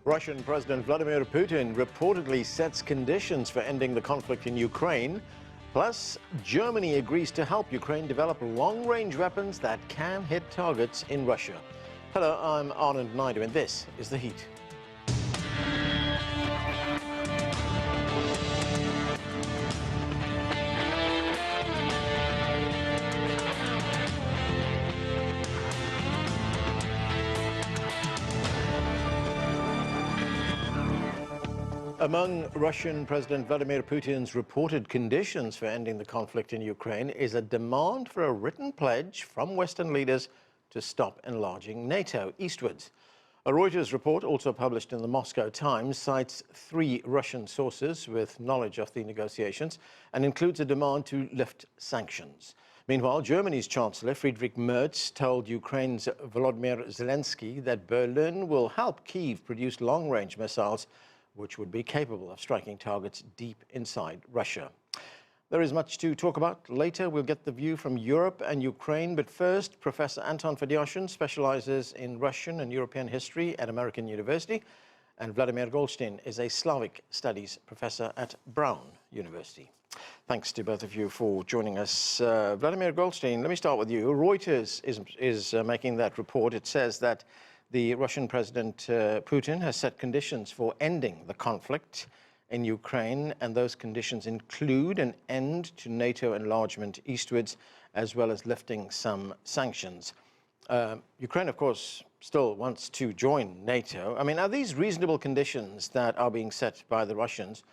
Russian President Vladimir Putin reportedly sets conditions for ending the conflict in Ukraine. Plus, Germany agrees to help Ukraine develop long-range weapons that can hit targets in Russia. Hello, I'm Anton Fedyashin, and this is The Heat. Among Russian President Vladimir Putin's reported conditions for ending the conflict in Ukraine is a demand for a written pledge from Western leaders to stop enlarging NATO eastwards. A Reuters report, also published in the Moscow Times, cites 3 Russian sources with knowledge of the negotiations and includes a demand to lift sanctions. Meanwhile, Germany's Chancellor, Friedrich Merz, told Ukraine's Volodymyr Zelensky that Berlin will help Kyiv produce long-range missiles which would be capable of striking targets deep inside Russia. There is much to talk about. Later, we'll get the view from Europe and Ukraine. But first, Professor Anton Fedyashin specializes in Russian and European history at American University, and Vladimir Golstein is a Slavic studies professor at Brown University. Thanks to both of you for joining us. Vladimir Golstein, let me start with you. Reuters is making that report. It says that the Russian President Putin has set conditions for ending the conflict in Ukraine, and those conditions include an end to NATO enlargement eastwards, as well as lifting some sanctions. Ukraine, of course, still wants to join NATO. I mean, are these reasonable conditions that are being set by the Russians,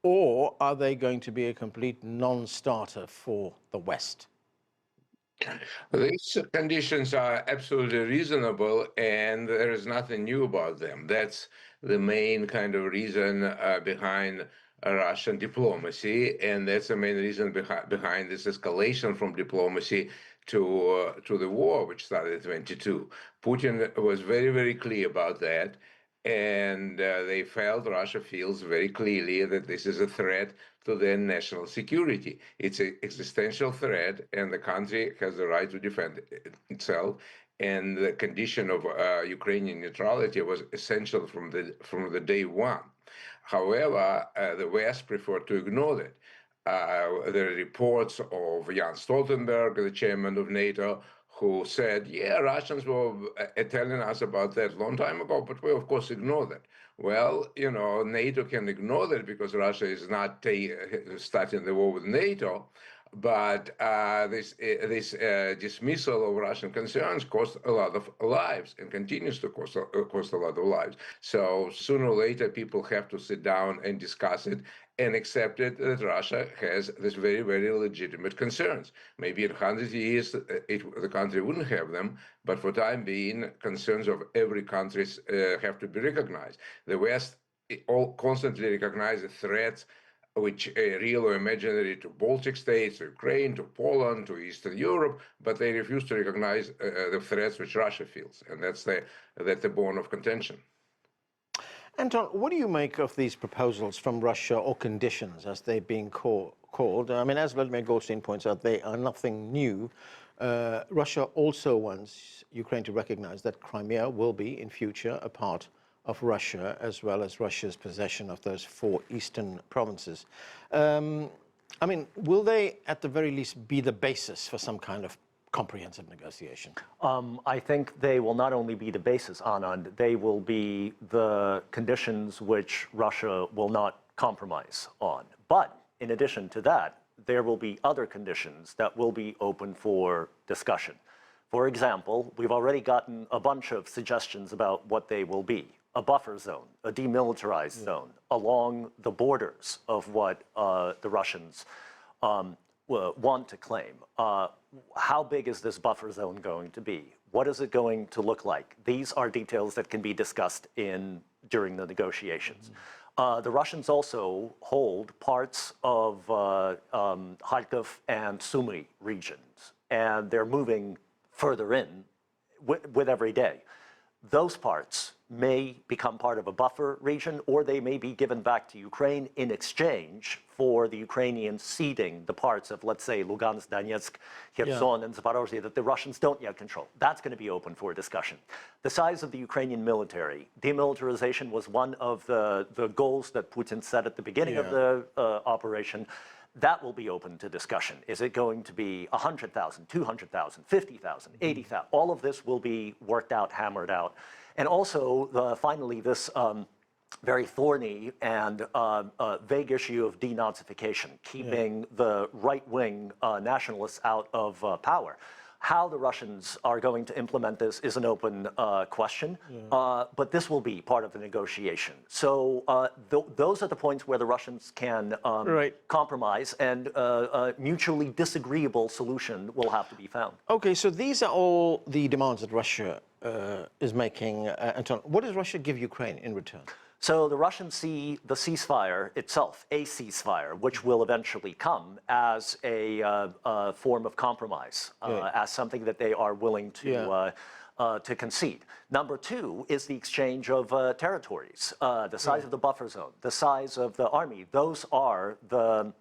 or are they going to be a complete non-starter for the West? These conditions are absolutely reasonable, and there is nothing new about them. That's the main kind of reason behind Russian diplomacy, and that's the main reason behind this escalation from diplomacy to the war, which started in 22. Putin was very, very clear about that, and Russia feels very clearly that this is a threat to their national security. It's an existential threat, and the country has the right to defend itself. And the condition of Ukrainian neutrality was essential from the day one. However, the West preferred to ignore that. There are reports of Jens Stoltenberg, the chairman of NATO, who said, yeah, Russians were telling us about that a long time ago, but we, of course, ignored that. Well, you know, NATO can ignore that because Russia is not starting the war with NATO, but this dismissal of Russian concerns cost a lot of lives and continues to cost a lot of lives. So sooner or later, people have to sit down and discuss it and accept it that Russia has this very, very legitimate concerns. Maybe in 100 years, the country wouldn't have them, but for the time being, concerns of every country have to be recognized. The West all constantly recognizes threats which are real or imaginary to Baltic states, to Ukraine, to Poland, to Eastern Europe, but they refuse to recognize the threats which Russia feels, and that's the bone of contention. Anton, what do you make of these proposals from Russia, or conditions as they're being called? I mean, as Vladimir Golstein points out, they are nothing new. Russia also wants Ukraine to recognize that Crimea will be in future a part of Russia, as well as Russia's possession of those 4 eastern provinces. I mean, will they at the very least be the basis for some kind of comprehensive negotiation? I think they will not only be the basis, Anand, they will be the conditions which Russia will not compromise on. But in addition to that, there will be other conditions that will be open for discussion. For example, we've already gotten a bunch of suggestions about what they will be. A buffer zone, a demilitarized zone along the borders of what the Russians want to claim. How big is this buffer zone going to be? What is it going to look like? These are details that can be discussed during the negotiations. The Russians also hold parts of Kharkiv and Sumy regions, and they're moving further in with every day. Those parts may become part of a buffer region, or they may be given back to Ukraine in exchange for the Ukrainians ceding the parts of, let's say, Lugansk, Donetsk, Kherson, and Zaporozhye that the Russians don't yet control. That's going to be open for discussion. The size of the Ukrainian military, demilitarization was one of the goals that Putin set at the beginning of the operation. That will be open to discussion. Is it going to be 100,000, 200,000, 50,000, 80,000? All of this will be worked out, hammered out. And also, finally, this very thorny and vague issue of denazification, keeping the right-wing nationalists out of power. How the Russians are going to implement this is an open question, but this will be part of the negotiation. So those are the points where the Russians can compromise, and a mutually disagreeable solution will have to be found. Okay, so these are all the demands that Russia is making. Anton, what does Russia give Ukraine in return? So the Russians see the ceasefire itself, a ceasefire, which will eventually come, as a form of compromise, as something that they are willing to concede. Number two is the exchange of territories, the size of the buffer zone, the size of the army. Those are the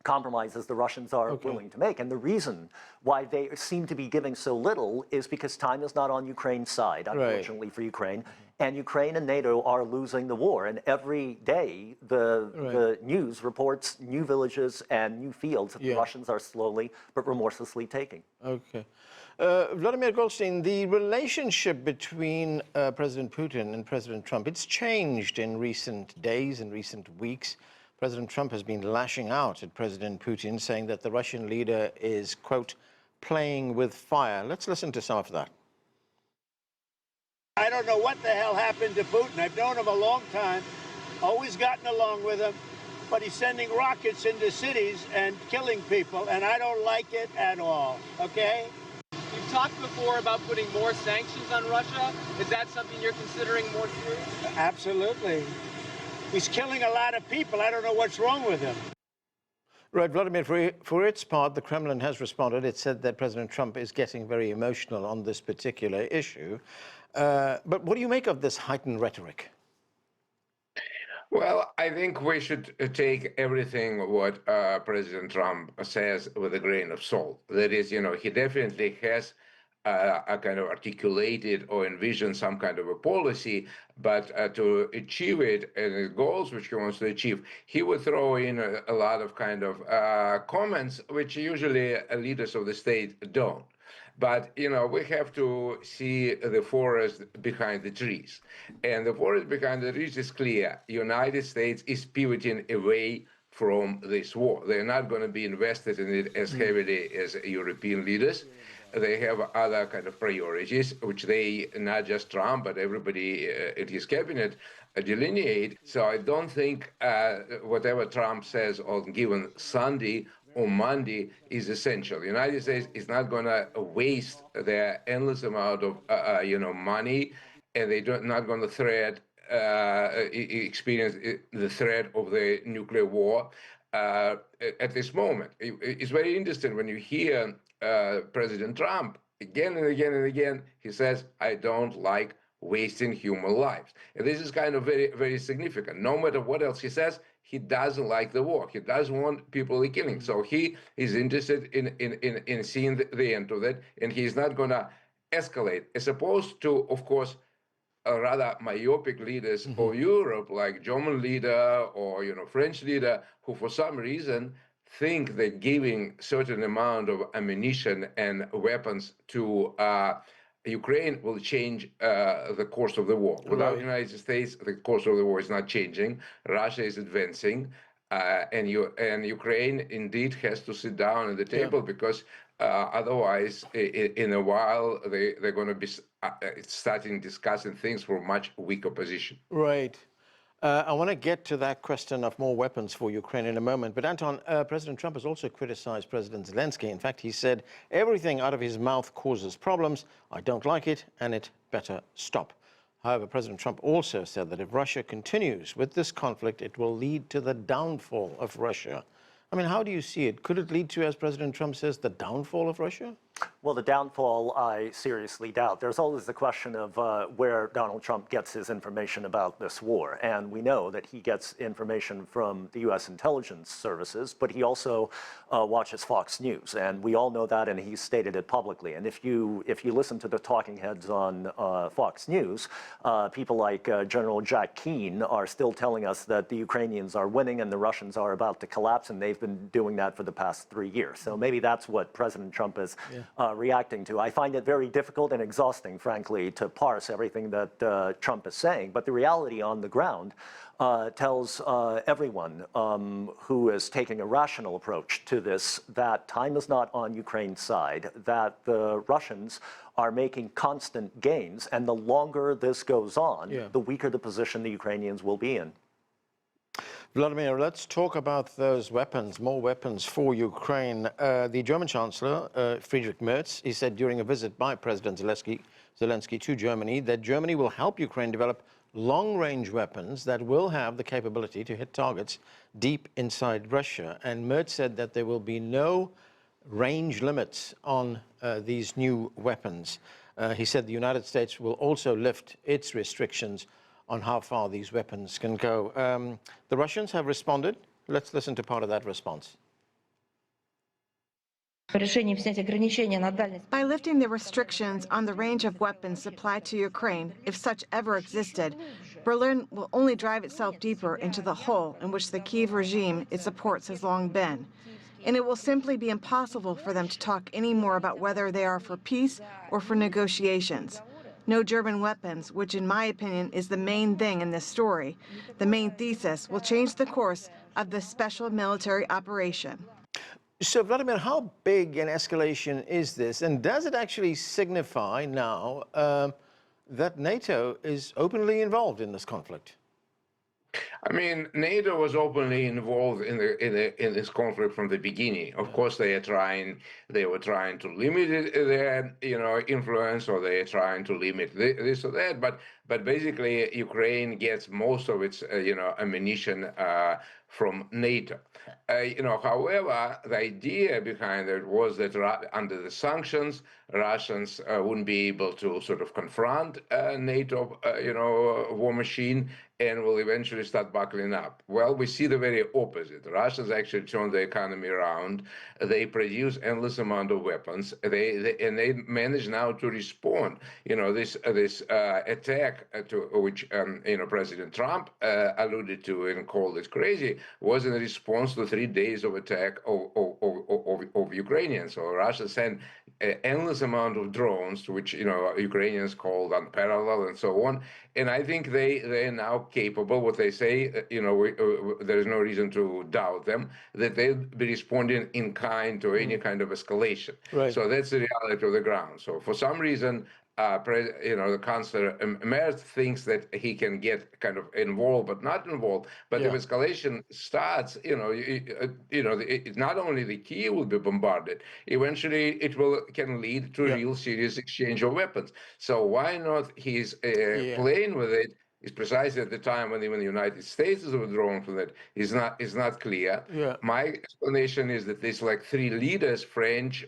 compromises the Russians are willing to make. And the reason why they seem to be giving so little is because time is not on Ukraine's side, unfortunately for Ukraine. And Ukraine and NATO are losing the war. And every day, the news reports new villages and new fields that the Russians are slowly but remorselessly taking. Okay. Vladimir Golstein, the relationship between President Putin and President Trump, it's changed in recent days, in recent weeks. President Trump has been lashing out at President Putin, saying that the Russian leader is, quote, playing with fire. Let's listen to some of that. I don't know what the hell happened to Putin. I've known him a long time, always gotten along with him, but he's sending rockets into cities and killing people, and I don't like it at all, okay? You've talked before about putting more sanctions on Russia. Is that something you're considering more seriously? Absolutely. He's killing a lot of people. I don't know what's wrong with him. Right, Vladimir, for its part, the Kremlin has responded. It said that President Trump is getting very emotional on this particular issue. But what do you make of this heightened rhetoric? Well, I think we should take everything what President Trump says with a grain of salt. That is, he definitely has a kind of articulated or envisioned some kind of a policy, but to achieve it and the goals which he wants to achieve, he would throw in a lot of kind of comments which usually leaders of the state don't. But, we have to see the forest behind the trees. And the forest behind the trees is clear. United States is pivoting away from this war. They're not going to be invested in it as heavily as European leaders. They have other kind of priorities, which they, not just Trump, but everybody in his cabinet delineate. So I don't think whatever Trump says on given Sunday or Monday is essential. The United States is not going to waste their endless amount of money, and they're not going to experience the threat of the nuclear war at this moment. It's very interesting when you hear President Trump again and again and again. He says, "I don't like wasting human lives," and this is kind of very, very significant. No matter what else he says, he doesn't like the war. He doesn't want people killing. So he is interested in seeing the end of it, and he's not going to escalate, as opposed to, of course, rather myopic leaders of Europe, like German leader or French leader, who for some reason think that giving certain amount of ammunition and weapons to Ukraine will change the course of the war. Without the United States, the course of the war is not changing. Russia is advancing, and Ukraine indeed has to sit down at the table because otherwise, in a while, they're going to be starting discussing things for much weaker position. Right. I want to get to that question of more weapons for Ukraine in a moment. But Anton, President Trump has also criticized President Zelensky. In fact, he said, everything out of his mouth causes problems. I don't like it, and it better stop. However, President Trump also said that if Russia continues with this conflict, it will lead to the downfall of Russia. I mean, how do you see it? Could it lead to, as President Trump says, the downfall of Russia? Well, the downfall, I seriously doubt. There's always the question of where Donald Trump gets his information about this war. And we know that he gets information from the U.S. intelligence services, but he also watches Fox News. And we all know that, and he's stated it publicly. And if you listen to the talking heads on Fox News, people like General Jack Keane are still telling us that the Ukrainians are winning and the Russians are about to collapse, and they've been doing that for the past 3 years. So maybe that's what President Trump is reacting to. I find it very difficult and exhausting, frankly, to parse everything that Trump is saying. But the reality on the ground tells everyone who is taking a rational approach to this that time is not on Ukraine's side, that the Russians are making constant gains, and the longer this goes on, the weaker the position the Ukrainians will be in. Vladimir, let's talk about those weapons, more weapons for Ukraine. The German Chancellor, Friedrich Merz, he said during a visit by President Zelensky to Germany that Germany will help Ukraine develop long-range weapons that will have the capability to hit targets deep inside Russia. And Merz said that there will be no range limits on these new weapons. He said the United States will also lift its restrictions on how far these weapons can go. The Russians have responded. Let's listen to part of that response. By lifting the restrictions on the range of weapons supplied to Ukraine, if such ever existed, Berlin will only drive itself deeper into the hole in which the Kyiv regime it supports has long been. And it will simply be impossible for them to talk any more about whether they are for peace or for negotiations. No German weapons, which in my opinion is the main thing in this story, the main thesis, will change the course of this special military operation. So, Vladimir, how big an escalation is this? And does it actually signify now that NATO is openly involved in this conflict? I mean, NATO was openly involved in this conflict from the beginning. Of course, they were trying to limit their influence, or they are trying to limit this or that. But basically, Ukraine gets most of its ammunition from NATO. However, the idea behind it was that under the sanctions, Russians wouldn't be able to sort of confront NATO, war machine, and will eventually start buckling up. Well, we see the very opposite. The Russians actually turned the economy around. They produce endless amount of weapons. They manage now to respond. This attack to which President Trump alluded to and called it crazy was in response to 3 days of attack of Ukrainians. So Russia sent an endless amount of drones, which Ukrainians called unparalleled and so on. And I think they are now capable. What they say, there is no reason to doubt them, that they'll be responding in kind to any kind of escalation. Right. So that's the reality of the ground. So for some reason, the Chancellor Merz thinks that he can get kind of involved, but not involved. But if escalation starts, not only the Kyiv will be bombarded, eventually it can lead to real serious exchange of weapons. So why not he's playing with it? Is precisely at the time when even the United States is withdrawn from it is not clear. My explanation is that there's like 3 leaders, French,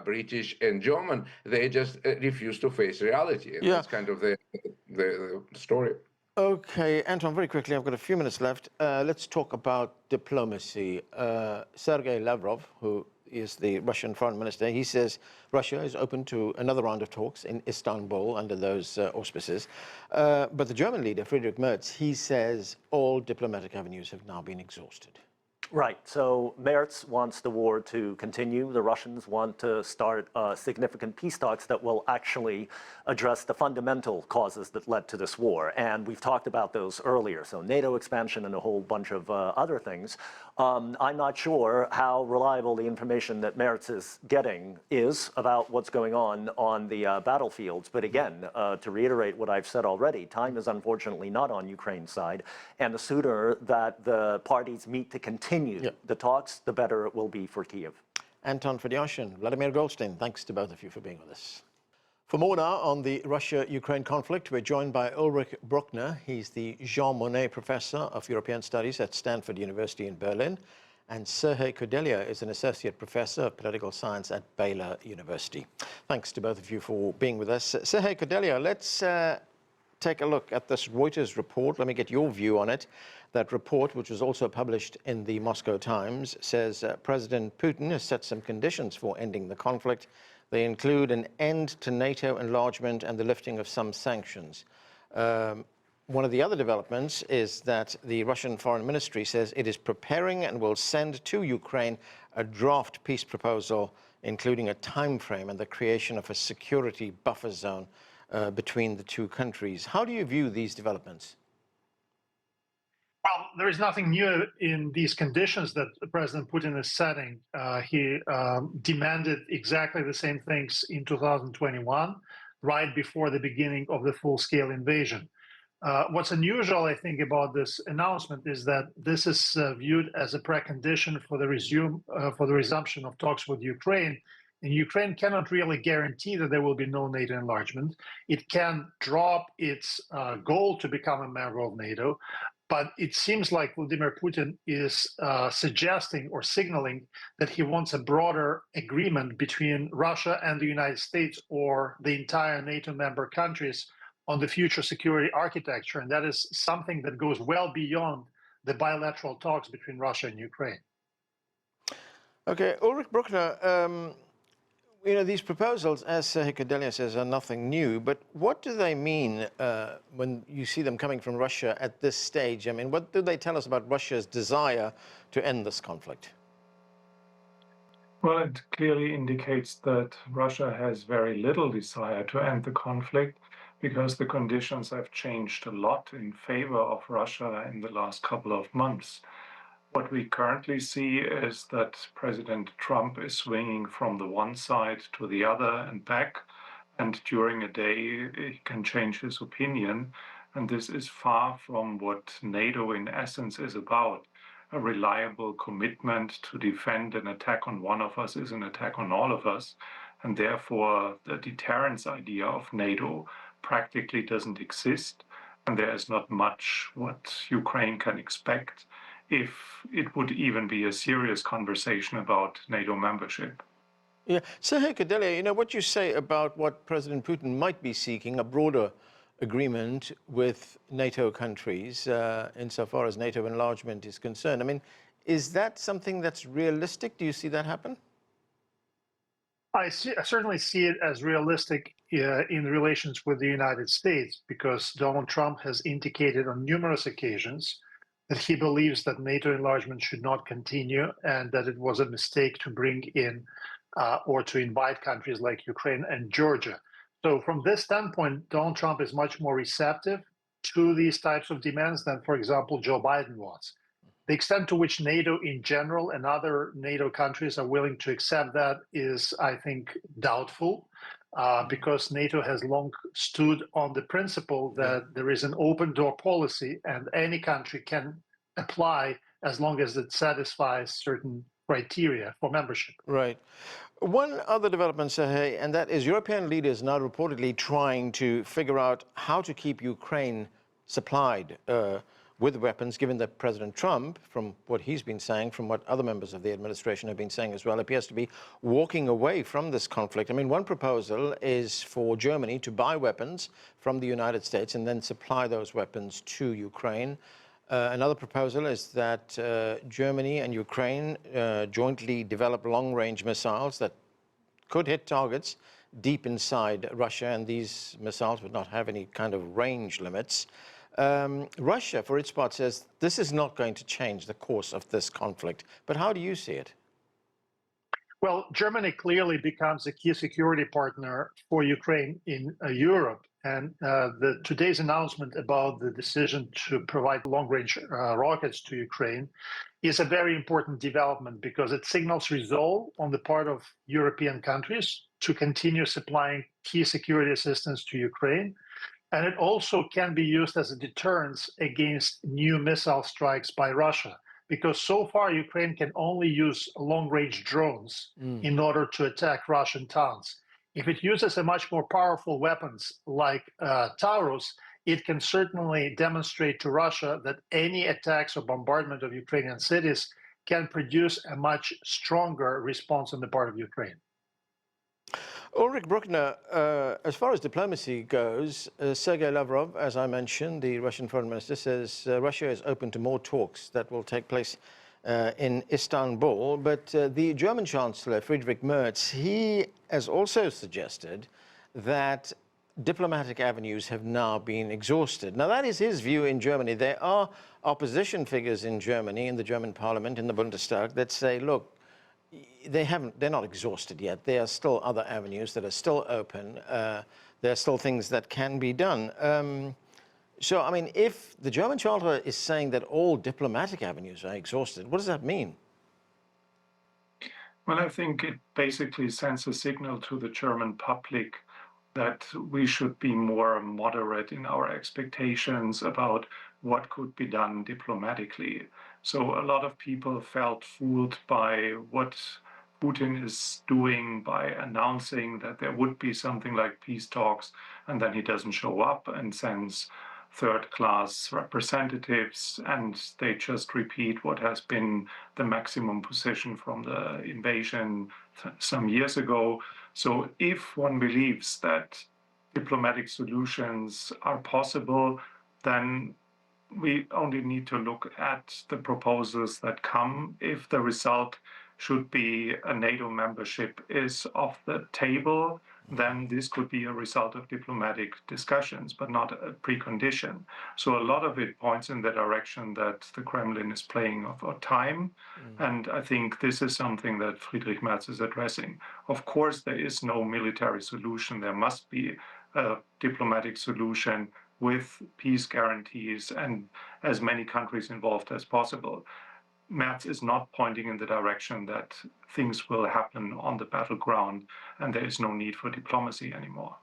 British, and German, they just refuse to face reality. And that's kind of the story. Okay, Anton, very quickly, I've got a few minutes left. Let's talk about diplomacy. Sergey Lavrov, who is the Russian foreign minister, he says Russia is open to another round of talks in Istanbul under those auspices. But the German leader, Friedrich Merz, he says all diplomatic avenues have now been exhausted. Right. So Merz wants the war to continue. The Russians want to start significant peace talks that will actually address the fundamental causes that led to this war. And we've talked about those earlier. So NATO expansion and a whole bunch of other things. I'm not sure how reliable the information that Merz is getting is about what's going on the battlefields. But again, to reiterate what I've said already, time is unfortunately not on Ukraine's side. And the sooner that the parties meet to continue the talks, the better it will be for Kyiv. Anton Fedyashin, Vladimir Golstein, thanks to both of you for being with us. For more now on the Russia-Ukraine conflict, we're joined by Ulrich Brückner. He's the Jean Monnet Professor of European Studies at Stanford University in Berlin. And Sergiy Kudelia is an associate professor of political science at Baylor University. Thanks to both of you for being with us. Sergiy Kudelia, let's take a look at this Reuters report. Let me get your view on it. That report, which was also published in the Moscow Times, says President Putin has set some conditions for ending the conflict. They include an end to NATO enlargement and the lifting of some sanctions. One of the other developments is that the Russian Foreign Ministry says it is preparing and will send to Ukraine a draft peace proposal, including a time frame and the creation of a security buffer zone between the two countries. How do you view these developments? Well, there is nothing new in these conditions that President Putin is setting. He demanded exactly the same things in 2021, right before the beginning of the full-scale invasion. What's unusual, I think, about this announcement is that this is viewed as a precondition for the resumption of talks with Ukraine. And Ukraine cannot really guarantee that there will be no NATO enlargement. It can drop its goal to become a member of NATO, but it seems like Vladimir Putin is suggesting or signaling that he wants a broader agreement between Russia and the United States or the entire NATO member countries on the future security architecture, and that is something that goes well beyond the bilateral talks between Russia and Ukraine. Okay, Ulrich Brückner, these proposals, as Sergiy Kudelia says, are nothing new, but what do they mean when you see them coming from Russia at this stage? I mean, what do they tell us about Russia's desire to end this conflict? Well, it clearly indicates that Russia has very little desire to end the conflict, because the conditions have changed a lot in favor of Russia in the last couple of months. What we currently see is that President Trump is swinging from the one side to the other and back, and during a day he can change his opinion. And this is far from what NATO in essence is about. A reliable commitment to defend an attack on one of us is an attack on all of us, and therefore the deterrence idea of NATO practically doesn't exist, and there is not much what Ukraine can expect if it would even be a serious conversation about NATO membership. Yeah, Sergiy Kudelia, what you say about what President Putin might be seeking, a broader agreement with NATO countries insofar as NATO enlargement is concerned. I mean, is that something that's realistic? Do you see that happen? I certainly see it as realistic in relations with the United States, because Donald Trump has indicated on numerous occasions that he believes that NATO enlargement should not continue and that it was a mistake to bring in or to invite countries like Ukraine and Georgia. So from this standpoint, Donald Trump is much more receptive to these types of demands than, for example, Joe Biden was. The extent to which NATO in general and other NATO countries are willing to accept that is, I think, doubtful, because NATO has long stood on the principle that there is an open door policy and any country can apply as long as it satisfies certain criteria for membership. Right. One other development, Sergiy, and that is European leaders now reportedly trying to figure out how to keep Ukraine supplied with weapons, given that President Trump, from what he's been saying, from what other members of the administration have been saying as well, appears to be walking away from this conflict. I mean, one proposal is for Germany to buy weapons from the United States and then supply those weapons to Ukraine. Another proposal is that Germany and Ukraine jointly develop long-range missiles that could hit targets deep inside Russia, and these missiles would not have any kind of range limits. Russia, for its part, says this is not going to change the course of this conflict. But how do you see it? Well, Germany clearly becomes a key security partner for Ukraine in Europe. And today's announcement about the decision to provide long-range rockets to Ukraine is a very important development, because it signals resolve on the part of European countries to continue supplying key security assistance to Ukraine. And it also can be used as a deterrence against new missile strikes by Russia, because so far Ukraine can only use long-range drones in order to attack Russian towns. If it uses a much more powerful weapons like Taurus, it can certainly demonstrate to Russia that any attacks or bombardment of Ukrainian cities can produce a much stronger response on the part of Ukraine. Ulrich Brückner, as far as diplomacy goes, Sergei Lavrov, as I mentioned, the Russian foreign minister, says Russia is open to more talks that will take place in Istanbul. But the German Chancellor, Friedrich Merz, he has also suggested that diplomatic avenues have now been exhausted. Now, that is his view in Germany. There are opposition figures in Germany, in the German parliament, in the Bundestag, that say, look, they're not exhausted yet. There are still other avenues that are still open. There are still things that can be done. So, I mean, if the German Chancellor is saying that all diplomatic avenues are exhausted, what does that mean? Well, I think it basically sends a signal to the German public that we should be more moderate in our expectations about what could be done diplomatically. So a lot of people felt fooled by what Putin is doing by announcing that there would be something like peace talks, and then he doesn't show up and sends third-class representatives, and they just repeat what has been the maximum position from the invasion some years ago. So if one believes that diplomatic solutions are possible, then we only need to look at the proposals that come. If the result should be a NATO membership is off the table, then this could be a result of diplomatic discussions, but not a precondition. So a lot of it points in the direction that the Kremlin is playing for time. And I think this is something that Friedrich Merz is addressing. Of course, there is no military solution. There must be a diplomatic solution with peace guarantees and as many countries involved as possible. Merz is not pointing in the direction that things will happen on the battleground and there is no need for diplomacy anymore.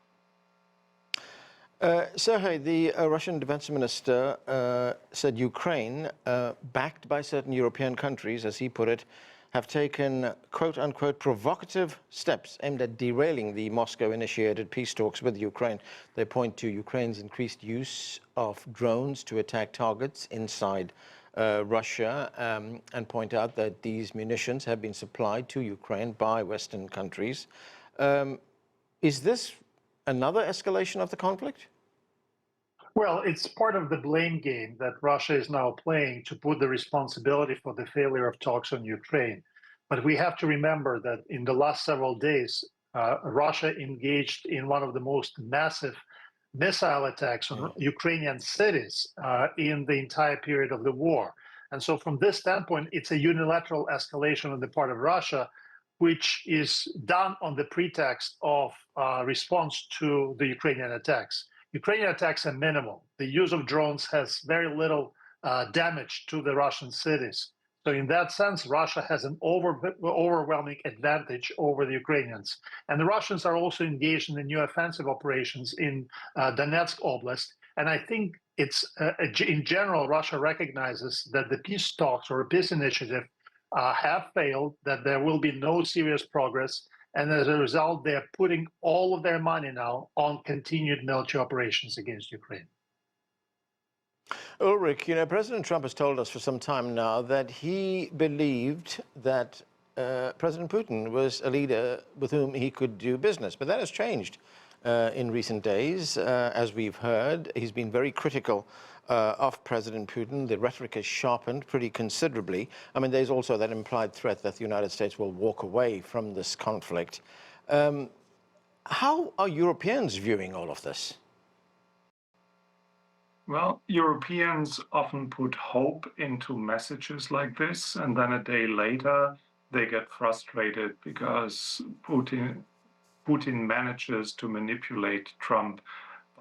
Sergiy, the Russian defense minister said Ukraine, backed by certain European countries, as he put it, have taken quote-unquote provocative steps aimed at derailing the Moscow-initiated peace talks with Ukraine. They point to Ukraine's increased use of drones to attack targets inside Russia and point out that these munitions have been supplied to Ukraine by Western countries. Is this another escalation of the conflict? Well, it's part of the blame game that Russia is now playing to put the responsibility for the failure of talks on Ukraine. But we have to remember that in the last several days, Russia engaged in one of the most massive missile attacks on Ukrainian cities in the entire period of the war. And so from this standpoint, it's a unilateral escalation on the part of Russia, which is done on the pretext of response to the Ukrainian attacks. Ukrainian attacks are minimal. The use of drones has very little damage to the Russian cities. So in that sense, Russia has an overwhelming advantage over the Ukrainians. And the Russians are also engaged in the new offensive operations in Donetsk Oblast. And I think it's, in general, Russia recognizes that the peace talks or peace initiative have failed, that there will be no serious progress. And as a result, they're putting all of their money now on continued military operations against Ukraine. Ulrich, you know, President Trump has told us for some time now that he believed that President Putin was a leader with whom he could do business. But that has changed in recent days. As we've heard, he's been very critical of President Putin. The rhetoric has sharpened pretty considerably. I mean, there's also that implied threat that the United States will walk away from this conflict. How are Europeans viewing all of this? Well, Europeans often put hope into messages like this, and then a day later they get frustrated because Putin manages to manipulate Trump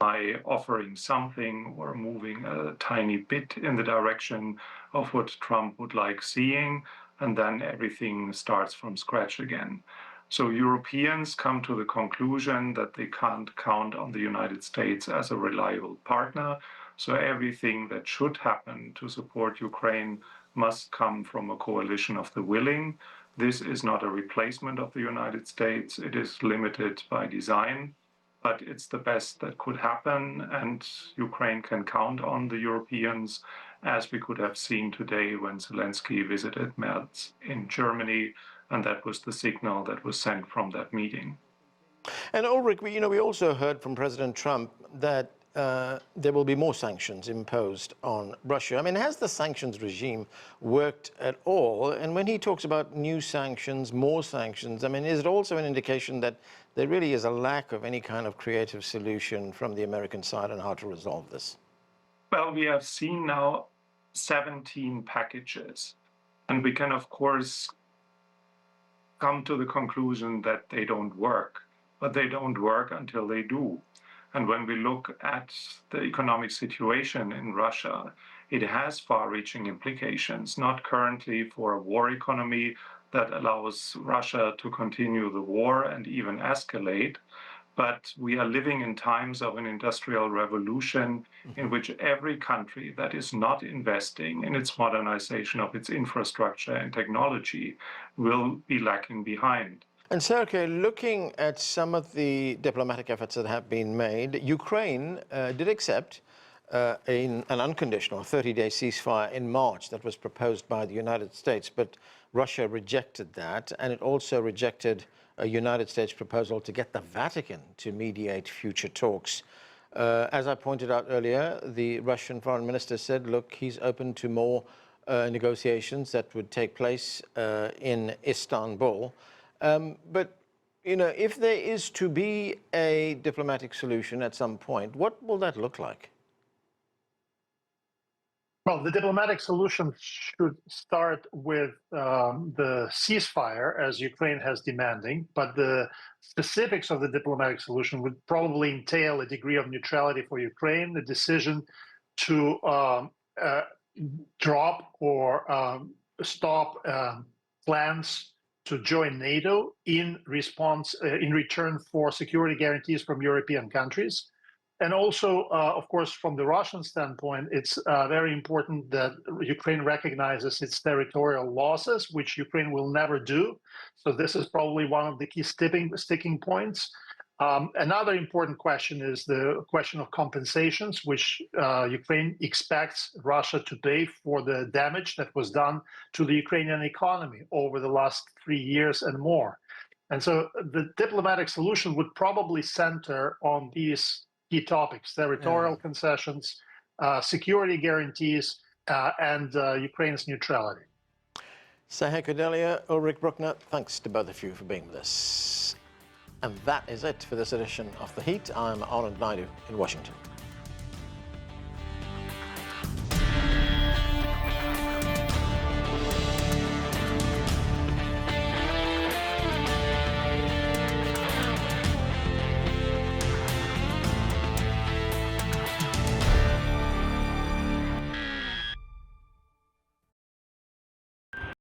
by offering something or moving a tiny bit in the direction of what Trump would like seeing, and then everything starts from scratch again. So Europeans come to the conclusion that they can't count on the United States as a reliable partner. So everything that should happen to support Ukraine must come from a coalition of the willing. This is not a replacement of the United States. It is limited by design, but it's the best that could happen, and Ukraine can count on the Europeans. as we could have seen today when Zelensky visited Merz in Germany, and that was the signal that was sent from that meeting. And Ulrich, we also heard from President Trump that there will be more sanctions imposed on Russia. I mean, has the sanctions regime worked at all? And when he talks about new sanctions, more sanctions, I mean, is it also an indication that there really is a lack of any kind of creative solution from the American side on how to resolve this? Well, we have seen now 17 packages, and we can, of course, come to the conclusion that they don't work, but they don't work until they do. And when we look at the economic situation in Russia, it has far-reaching implications, not currently for a war economy that allows Russia to continue the war and even escalate, but we are living in times of an industrial revolution in which every country that is not investing in its modernization of its infrastructure and technology will be lagging behind. And Sergiy, looking at some of the diplomatic efforts that have been made, Ukraine did accept an unconditional 30-day ceasefire in March that was proposed by the United States, but Russia rejected that, and it also rejected a United States proposal to get the Vatican to mediate future talks. As I pointed out earlier, the Russian foreign minister said, look, he's open to more negotiations that would take place in Istanbul. But, if there is to be a diplomatic solution at some point, what will that look like? Well, the diplomatic solution should start with the ceasefire, as Ukraine has demanding, but the specifics of the diplomatic solution would probably entail a degree of neutrality for Ukraine, the decision to drop or stop plans to join NATO in return for security guarantees from European countries. And also, of course, from the Russian standpoint, it's very important that Ukraine recognizes its territorial losses, which Ukraine will never do. So this is probably one of the key sticking points. Another important question is the question of compensations, which Ukraine expects Russia to pay for the damage that was done to the Ukrainian economy over the last 3 years and more. And so the diplomatic solution would probably center on these key topics: territorial concessions, security guarantees, and Ukraine's neutrality. Sergiy Kudelia, Ulrich Brückner, thanks to both of you for being with us. And that is it for this edition of The Heat. I'm Anton Fedyashin in Washington.